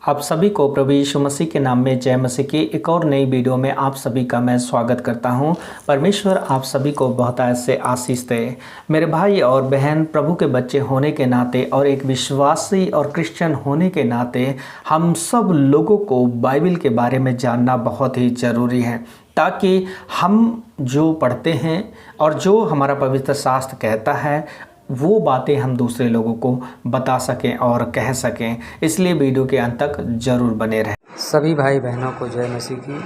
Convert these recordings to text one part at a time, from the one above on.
आप सभी को प्रभु यीशु मसीह के नाम में जय मसीह की एक और नई वीडियो में आप सभी का मैं स्वागत करता हूं। परमेश्वर आप सभी को बहुत ऐसे आशीष दे। मेरे भाई और बहन, प्रभु के बच्चे होने के नाते और एक विश्वासी और क्रिश्चियन होने के नाते हम सब लोगों को बाइबल के बारे में जानना बहुत ही ज़रूरी है, ताकि हम जो पढ़ते हैं और जो हमारा पवित्र शास्त्र कहता है वो बातें हम दूसरे लोगों को बता सकें और कह सकें। इसलिए वीडियो के अंत तक जरूर बने रहें। सभी भाई बहनों को जय मसीह की।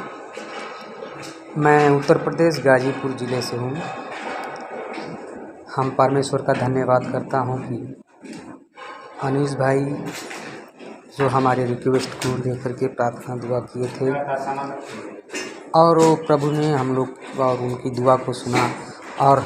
मैं उत्तर प्रदेश गाजीपुर ज़िले से हूँ। हम परमेश्वर का धन्यवाद करता हूँ कि अनीस भाई जो हमारे रिक्वेस्ट को लेकर के प्रार्थना दुआ किए थे और वो प्रभु ने हम लोग और उनकी दुआ को सुना और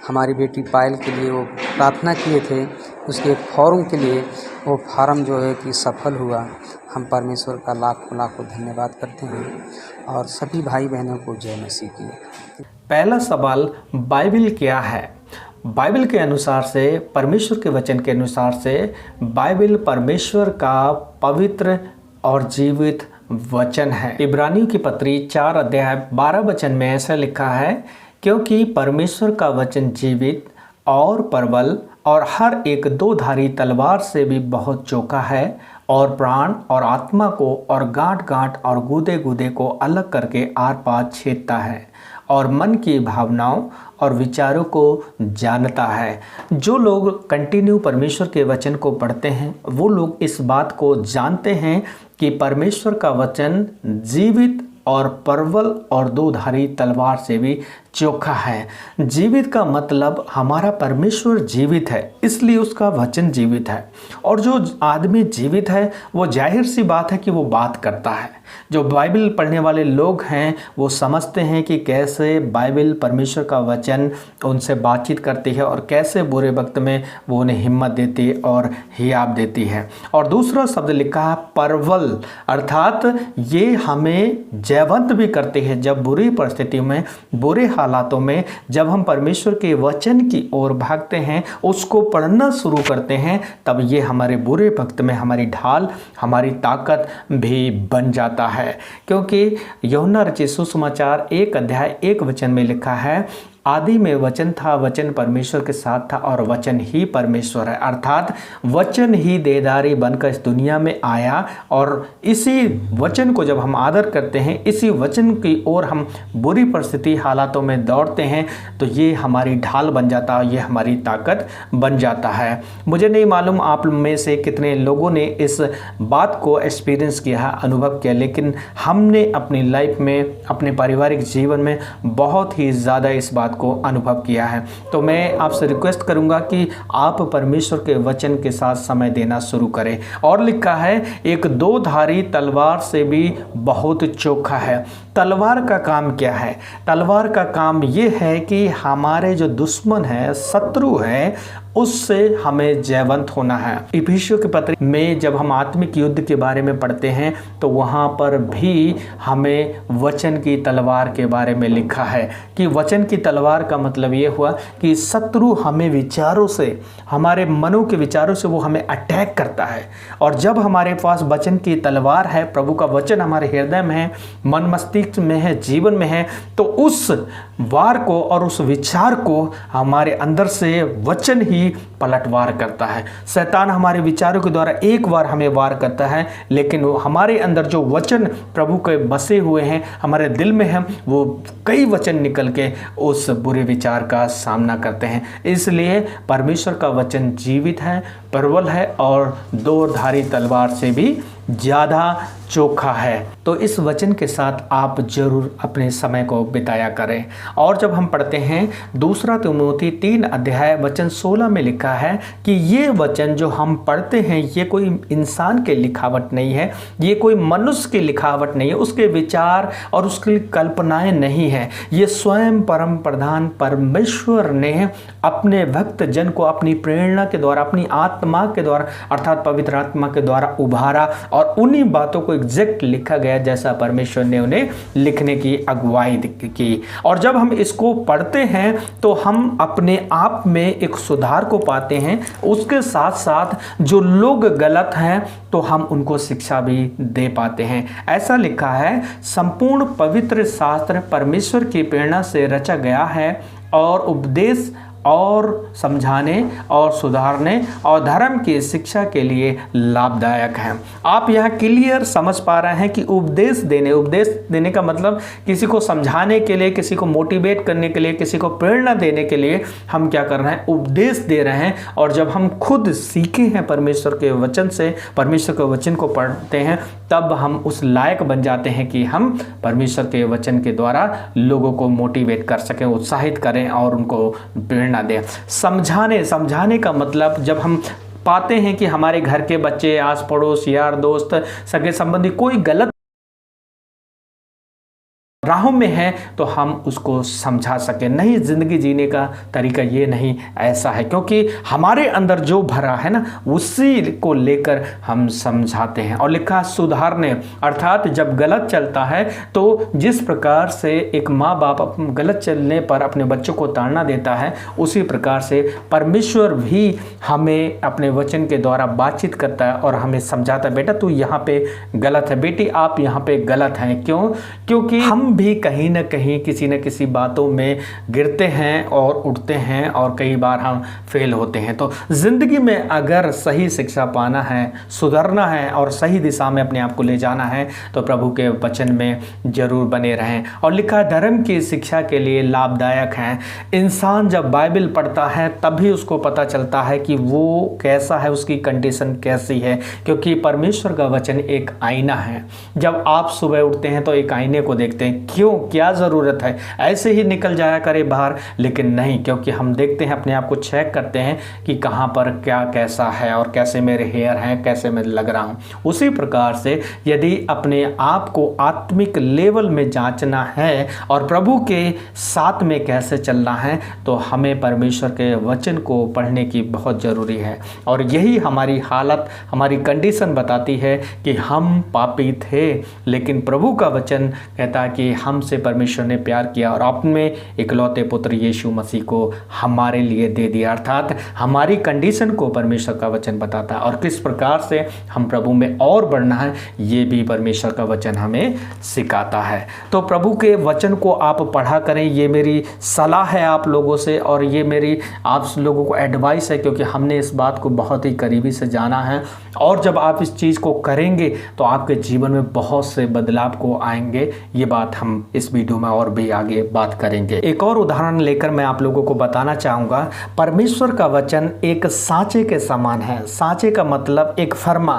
हमारी बेटी पायल के लिए वो प्रार्थना किए थे, उसके फॉर्म के लिए वो फार्म जो है कि सफल हुआ। हम परमेश्वर का लाखों लाखों धन्यवाद करते हैं और सभी भाई बहनों को जय मसीह की। पहला सवाल, बाइबल क्या है? बाइबल के अनुसार से, परमेश्वर के वचन के अनुसार से, बाइबल परमेश्वर का पवित्र और जीवित वचन है। इब्रानियों की पत्री 4 अध्याय 12 वचन में ऐसा लिखा है, क्योंकि परमेश्वर का वचन जीवित और प्रबल और हर एक दो-धारी तलवार से भी बहुत चोखा है और प्राण और आत्मा को और गांठ गांठ और गूदे गूदे को अलग करके आर पार छेदता है और मन की भावनाओं और विचारों को जानता है। जो लोग कंटिन्यू परमेश्वर के वचन को पढ़ते हैं वो लोग इस बात को जानते हैं कि परमेश्वर का वचन जीवित और प्रबल और दो-धारी तलवार से भी चोखा है। जीवित का मतलब हमारा परमेश्वर जीवित है, इसलिए उसका वचन जीवित है। और जो आदमी जीवित है वो जाहिर सी बात है कि वो बात करता है। जो बाइबल पढ़ने वाले लोग हैं वो समझते हैं कि कैसे बाइबल परमेश्वर का वचन उनसे बातचीत करती है और कैसे बुरे वक्त में वो उन्हें हिम्मत देती है और हियाब देती है। और दूसरा शब्द लिखा है प्रबल, अर्थात ये हमें जयवंत भी करती है। जब बुरी परिस्थिति में, बुरे हालातों में जब हम परमेश्वर के वचन की ओर भागते हैं, उसको पढ़ना शुरू करते हैं, तब ये हमारे बुरे वक्त में हमारी ढाल, हमारी ताकत भी बन जाता है। क्योंकि यूहन्ना रचित सुसमाचार 1 अध्याय 1 वचन में लिखा है, आदि में वचन था, वचन परमेश्वर के साथ था और वचन ही परमेश्वर है। अर्थात वचन ही देहधारी बनकर इस दुनिया में आया और इसी वचन को जब हम आदर करते हैं, इसी वचन की ओर हम बुरी परिस्थिति हालातों में दौड़ते हैं, तो ये हमारी ढाल बन जाता है, ये हमारी ताकत बन जाता है। मुझे नहीं मालूम आप में से कितने लोगों ने इस बात को एक्सपीरियंस किया है, अनुभव किया, लेकिन हमने अपनी लाइफ में, अपने पारिवारिक जीवन में बहुत ही ज़्यादा इस बात को अनुभव किया है। तो मैं आपसे रिक्वेस्ट करूंगा कि आप परमेश्वर के वचन के साथ समय देना शुरू करें। और लिखा है, एक दो-धारी तलवार से भी बहुत चोखा है। तलवार का काम क्या है? तलवार का काम ये है कि हमारे जो दुश्मन है, शत्रु है, उससे हमें जयवंत होना है। इफिसियों के पत्र में जब हम आत्मिक युद्ध के बारे में पढ़ते हैं तो वहाँ पर भी हमें वचन की तलवार के बारे में लिखा है कि वचन की तलवार का मतलब ये हुआ कि शत्रु हमें विचारों से, हमारे मनों के विचारों से वो हमें अटैक करता है। और जब हमारे पास वचन की तलवार है, प्रभु का वचन हमारे हृदय में है, मन मस्तिष्क में है, जीवन में है, तो उस वार को और उस विचार को हमारे अंदर से वचन ही पलटवार करता है। शैतान हमारे विचारों के द्वारा एक बार हमें वार करता है, लेकिन वो हमारे अंदर जो वचन प्रभु के बसे हुए हैं, हमारे दिल में हैं, वो कई वचन निकल के उस बुरे विचार का सामना करते हैं। इसलिए परमेश्वर का वचन जीवित है, प्रबल है और दो-धारी तलवार से भी ज़्यादा चोखा है। तो इस वचन के साथ आप जरूर अपने समय को बिताया करें। और जब हम पढ़ते हैं 2 तिमोथी 3 अध्याय वचन 16 में लिखा है कि ये वचन जो हम पढ़ते हैं ये कोई इंसान के लिखावट नहीं है, ये कोई मनुष्य की लिखावट नहीं है, उसके विचार और उसकी कल्पनाएं नहीं है। ये स्वयं परम प्रधान परमेश्वर ने अपने भक्त जन को अपनी प्रेरणा के द्वारा, अपनी आत्मा के द्वारा, अर्थात पवित्र आत्मा के द्वारा उभारा और उन्हीं बातों को एग्जैक्ट लिखा गया जैसा परमेश्वर ने उन्हें लिखने की अगुवाई की। और जब हम इसको पढ़ते हैं तो हम अपने आप में एक सुधार को पाते हैं। उसके साथ साथ जो लोग गलत हैं तो हम उनको शिक्षा भी दे पाते हैं। ऐसा लिखा है, संपूर्ण पवित्र शास्त्र परमेश्वर की प्रेरणा से रचा गया है और उपदेश और समझाने और सुधारने और धर्म की शिक्षा के लिए लाभदायक है। आप यहाँ क्लियर समझ पा रहे हैं कि उपदेश देने का मतलब किसी को समझाने के लिए, किसी को मोटिवेट करने के लिए, किसी को प्रेरणा देने के लिए हम क्या कर रहे हैं, उपदेश दे रहे हैं। और जब हम खुद सीखे हैं परमेश्वर के वचन से, परमेश्वर के वचन को पढ़ते हैं, तब हम उस लायक बन जाते हैं कि हम परमेश्वर के वचन के द्वारा लोगों को मोटिवेट कर सकें, उत्साहित करें और उनको प्रेरणा दें। समझाने का मतलब जब हम पाते हैं कि हमारे घर के बच्चे, आस पड़ोस, यार दोस्त, सगे संबंधी कोई गलत राहों में है तो हम उसको समझा सकें। नहीं, जिंदगी जीने का तरीका ये नहीं, ऐसा है, क्योंकि हमारे अंदर जो भरा है ना उसी को लेकर हम समझाते हैं। और लिखा सुधारने, अर्थात जब गलत चलता है तो जिस प्रकार से एक माँ बाप गलत चलने पर अपने बच्चों को ताड़ना देता है, उसी प्रकार से परमेश्वर भी हमें अपने वचन के द्वारा बातचीत करता है और हमें समझाता है, बेटा तू यहाँ पे गलत है, बेटी आप यहाँ पे गलत हैं। क्यों? क्योंकि हम भी कहीं ना कहीं किसी न किसी बातों में गिरते हैं और उठते हैं और कई बार हम फेल होते हैं। तो जिंदगी में अगर सही शिक्षा पाना है, सुधरना है और सही दिशा में अपने आप को ले जाना है तो प्रभु के वचन में जरूर बने रहें। और लिखा धर्म की शिक्षा के लिए लाभदायक है। इंसान जब बाइबल पढ़ता है तभी उसको पता चलता है कि वो कैसा है, उसकी कंडीशन कैसी है, क्योंकि परमेश्वर का वचन एक आईना है। जब आप सुबह उठते हैं तो एक आईने को देखते हैं, क्यों, क्या ज़रूरत है ऐसे ही निकल जाया करे बाहर, लेकिन नहीं, क्योंकि हम देखते हैं, अपने आप को चेक करते हैं कि कहाँ पर क्या कैसा है और कैसे मेरे हेयर हैं, कैसे मैं लग रहा हूँ। उसी प्रकार से यदि अपने आप को आत्मिक लेवल में जांचना है और प्रभु के साथ में कैसे चलना है तो हमें परमेश्वर के वचन को पढ़ने की बहुत ज़रूरी है। और यही हमारी हालत, हमारी कंडीशन बताती है कि हम पापी थे, लेकिन प्रभु का वचन कहता है कि हमसे परमेश्वर ने प्यार किया और अपने इकलौते पुत्र यीशु मसीह को हमारे लिए दे दिया। अर्थात हमारी कंडीशन को परमेश्वर का वचन बताता है और किस प्रकार से हम प्रभु में और बढ़ना है ये भी परमेश्वर का वचन हमें सिखाता है। तो प्रभु के वचन को आप पढ़ा करें, ये मेरी सलाह है आप लोगों से और ये मेरी आप लोगों को एडवाइस है, क्योंकि हमने इस बात को बहुत ही करीबी से जाना है। और जब आप इस चीज़ को करेंगे तो आपके जीवन में बहुत से बदलाव को आएंगे। ये बात हम इस वीडियो में और भी आगे बात करेंगे। एक और उदाहरण लेकर मैं आप लोगों को बताना चाहूँगा। परमेश्वर का वचन एक सांचे के समान है। सांचे का मतलब एक फर्मा।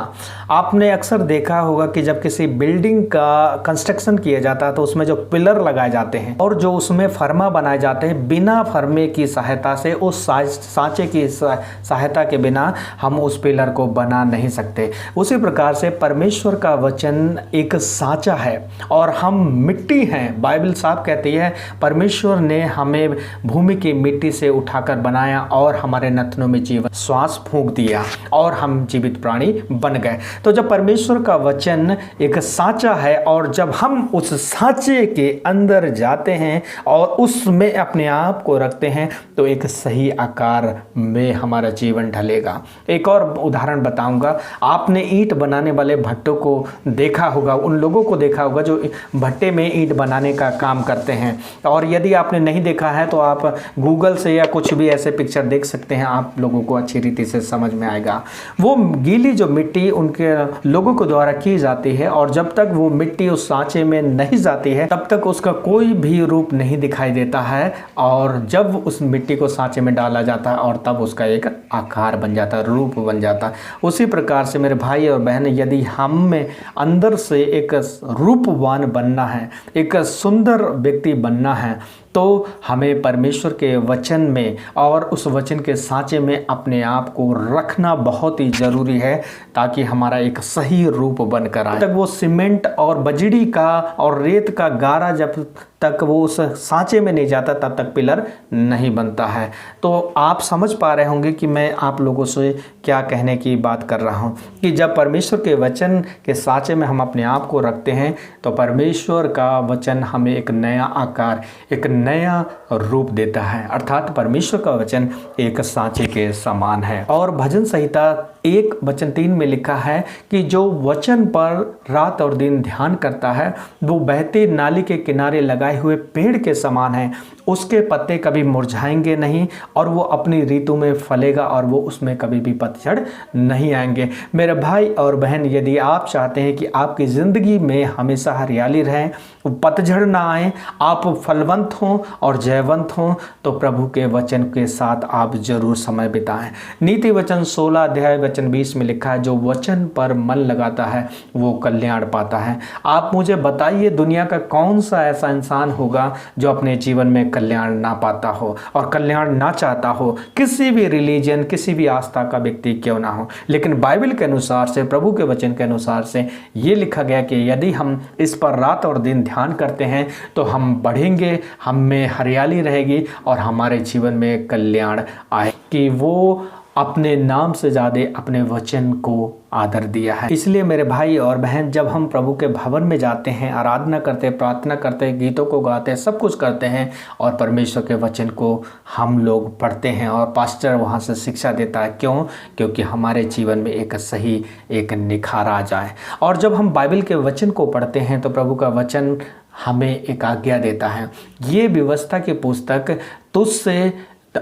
आपने अक्सर देखा होगा कि जब किसी बिल्डिंग का कंस्ट्रक्शन किया जाता है तो उसमें जो पिलर लगाए जाते हैं और जो उसमें फर्मा बनाए जाते हैं, बिना फर्मे की सहायता से, उस सांचे की सहायता के बिना हम उस पिलर को बना नहीं सकते। उसी प्रकार से परमेश्वर का वचन एक सांचा है और हम मिट्टी हैं। बाइबल साफ कहती है परमेश्वर ने हमें भूमि की मिट्टी से उठाकर बनाया और हमारे नथनों में जीवन श्वास फूंक दिया और हम जीवित प्राणी बन गए। तो जब परमेश्वर का वचन एक सांचा है और जब हम उस सांचे के अंदर जाते हैं और उसमें अपने आप को रखते हैं तो एक सही आकार में हमारा जीवन ढलेगा। एक और उदाहरण बताऊंगा। आपने ईंट बनाने वाले भट्टों को देखा होगा, उन लोगों को देखा होगा जो भट्टे में ईंट बनाने का काम करते हैं। और यदि आपने नहीं देखा है तो आप गूगल से या कुछ भी ऐसे पिक्चर देख सकते हैं, आप लोगों को अच्छी रीति से समझ में आएगा। वो गीली जो मिट्टी उनके लोगों को द्वारा की जाती है और जब तक वो मिट्टी उस सांचे में नहीं जाती है तब तक उसका कोई भी रूप नहीं दिखाई देता है। और जब उस मिट्टी को सांचे में डाला जाता है और तब उसका एक आकार बन जाता है, रूप बन जाता है। उसी प्रकार से मेरे भाई और बहन, यदि हम में अंदर से एक रूपवान बनना है, एक सुंदर व्यक्ति बनना है, तो हमें परमेश्वर के वचन में और उस वचन के सांचे में अपने आप को रखना बहुत ही ज़रूरी है ताकि हमारा एक सही रूप बनकर आए। तब वो सीमेंट और बजड़ी का और रेत का गारा जब तक वो उस सांचे में नहीं जाता तब तक पिलर नहीं बनता है। तो आप समझ पा रहे होंगे कि मैं आप लोगों से क्या कहने की बात कर रहा हूँ कि जब परमेश्वर के वचन के सांचे में हम अपने आप को रखते हैं तो परमेश्वर का वचन हमें एक नया आकार, एक नया रूप देता है। अर्थात परमेश्वर का वचन एक सांचे के समान है। और भजन संहिता 1:3 में लिखा है कि जो वचन पर रात और दिन ध्यान करता है वो बहती नाली के किनारे लगाए हुए पेड़ के समान है, उसके पत्ते कभी मुरझाएंगे नहीं और वो अपनी ऋतु में फलेगा और वो उसमें कभी भी पतझड़ नहीं आएंगे। मेरे भाई और बहन, यदि आप चाहते हैं कि आपकी ज़िंदगी में हमेशा हरियाली रहे, पतझड़ ना आए, आप फलवंत हों और जयवंत हों, तो प्रभु के वचन के साथ आप जरूर समय बिताएं। नीति वचन 16:20 में लिखा है, जो वचन पर मन लगाता है वो कल्याण पाता है। आप मुझे बताइए, दुनिया का कौन सा ऐसा इंसान होगा जो अपने जीवन में कल्याण ना पाता हो और कल्याण ना चाहता हो, किसी भी रिलीजन, किसी भी आस्था का व्यक्ति क्यों ना हो। लेकिन बाइबल के अनुसार से, प्रभु के वचन के अनुसार से ये लिखा गया कि यदि हम इस पर रात और दिन ध्यान करते हैं तो हम बढ़ेंगे, हम में हरियाली रहेगी और हमारे जीवन में कल्याण आए। कि वो अपने नाम से ज़्यादा अपने वचन को आदर दिया है। इसलिए मेरे भाई और बहन, जब हम प्रभु के भवन में जाते हैं, आराधना करते हैं, प्रार्थना करते हैं, गीतों को गाते हैं, सब कुछ करते हैं और परमेश्वर के वचन को हम लोग पढ़ते हैं और पास्टर वहाँ से शिक्षा देता है। क्यों? क्योंकि हमारे जीवन में एक सही एक निखार आ जाए। और जब हम बाइबल के वचन को पढ़ते हैं तो प्रभु का वचन हमें एक आज्ञा देता है, ये व्यवस्था की पुस्तक तुझसे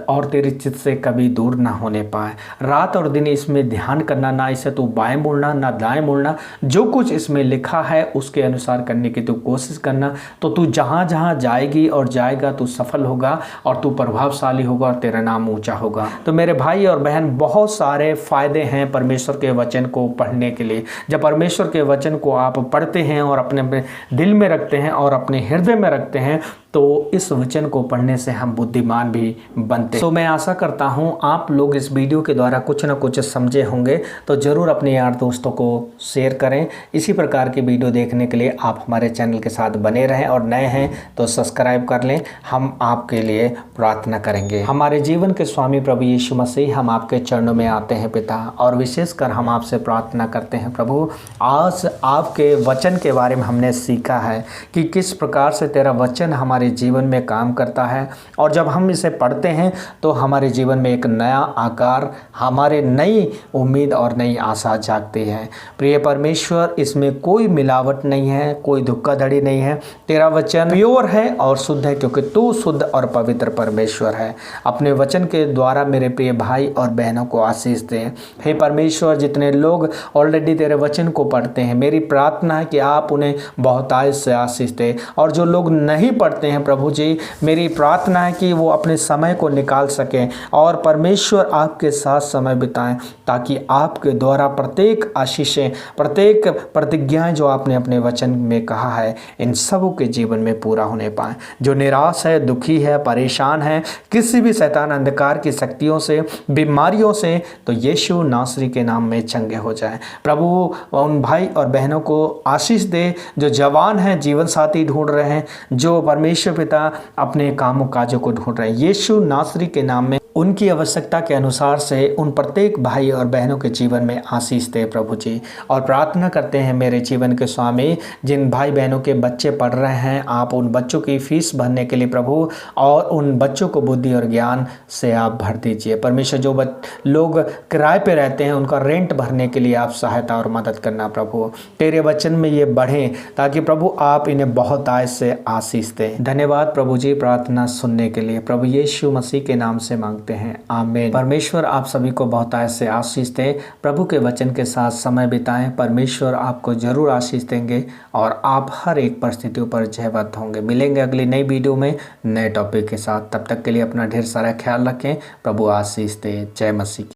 और तेरी चित्त से कभी दूर ना होने पाए। रात और दिन इसमें ध्यान करना, ना इसे तू बाएं मुड़ना ना दाएं मुड़ना, जो कुछ इसमें लिखा है उसके अनुसार करने की तू कोशिश करना, तो तू जहाँ जहाँ जाएगी और जाएगा तू सफल होगा और तू प्रभावशाली होगा और तेरा नाम ऊंचा होगा। तो मेरे भाई और बहन, बहुत सारे फायदे हैं परमेश्वर के वचन को पढ़ने के लिए। जब परमेश्वर के वचन को आप पढ़ते हैं और अपने दिल में रखते हैं और अपने हृदय में रखते हैं तो इस वचन को पढ़ने से हम बुद्धिमान भी बनते हैं। तो मैं आशा करता हूँ आप लोग इस वीडियो के द्वारा कुछ ना कुछ समझे होंगे, तो ज़रूर अपने यार दोस्तों को शेयर करें। इसी प्रकार की वीडियो देखने के लिए आप हमारे चैनल के साथ बने रहें और नए हैं तो सब्सक्राइब कर लें। हम आपके लिए प्रार्थना करेंगे। हमारे जीवन के स्वामी प्रभु यीशु मसीह, हम आपके चरणों में आते हैं पिता, और विशेषकर हम आपसे प्रार्थना करते हैं प्रभु, आज आपके वचन के बारे में हमने सीखा है कि किस प्रकार से तेरा वचन हमारे जीवन में काम करता है और जब हम इसे पढ़ते हैं तो हमारे जीवन में एक नया आकार, हमारे नई उम्मीद और नई आशा जागती है। प्रिय परमेश्वर, इसमें कोई मिलावट नहीं है, कोई धोखाधड़ी नहीं है। तेरा वचन प्योर है और शुद्ध है क्योंकि तू शुद्ध और पवित्र परमेश्वर है। अपने वचन के द्वारा मेरे प्रिय भाई और बहनों को आशीष दे। हे परमेश्वर, जितने लोग ऑलरेडी तेरे वचन को पढ़ते हैं, मेरी प्रार्थना है कि आप उन्हें बहुतायत से आशीष दे, और जो लोग नहीं पढ़ते हैं प्रभु जी, मेरी प्रार्थना है कि वो अपने समय को निकाल सकें और परमेश्वर आपके साथ समय बिताएं, ताकि आपके द्वारा प्रत्येक आशीषें, प्रत्येक प्रतिज्ञाएं जो आपने अपने वचन में कहा है, इन सबों के जीवन में पूरा होने पाए। जो निराश है, दुखी है, परेशान है किसी भी शैतान अंधकार की शक्तियों से, बीमारियों से, तो यीशु नासरी के नाम में चंगे हो जाए। प्रभु उन भाई और बहनों को आशीष दे जो जवान हैं, जीवन साथी ढूंढ रहे हैं, जो परमेश्वर पिता अपने कामों काजों को ढूंढ रहे हैं, यीशु नासरी के नाम में उनकी आवश्यकता के अनुसार से उन प्रत्येक भाई और बहनों के जीवन में आशीष दे प्रभु जी। और प्रार्थना करते हैं मेरे जीवन के स्वामी, जिन भाई बहनों के बच्चे पढ़ रहे हैं, आप उन बच्चों की फीस भरने के लिए प्रभु, और उन बच्चों को बुद्धि और ज्ञान से आप भर दीजिए परमेश्वर। जो लोग किराए पे रहते हैं उनका रेंट भरने के लिए आप सहायता और मदद करना प्रभु। तेरे वचन में ये बढ़ें ताकि प्रभु आप इन्हें बहुत आय से आशीष दें। धन्यवाद प्रभु जी प्रार्थना सुनने के लिए, प्रभु यीशु मसीह के नाम से मांगते हैं, आमीन। परमेश्वर आप सभी को बहुतायत से आशीष दे। प्रभु के वचन के साथ समय बिताएं, परमेश्वर आपको जरूर आशीष देंगे और आप हर एक परिस्थितियों पर जयवंत होंगे। मिलेंगे अगली नई वीडियो में नए टॉपिक के साथ। तब तक के लिए अपना ढेर सारा ख्याल रखें। प्रभु आशीष दे। जय मसीह।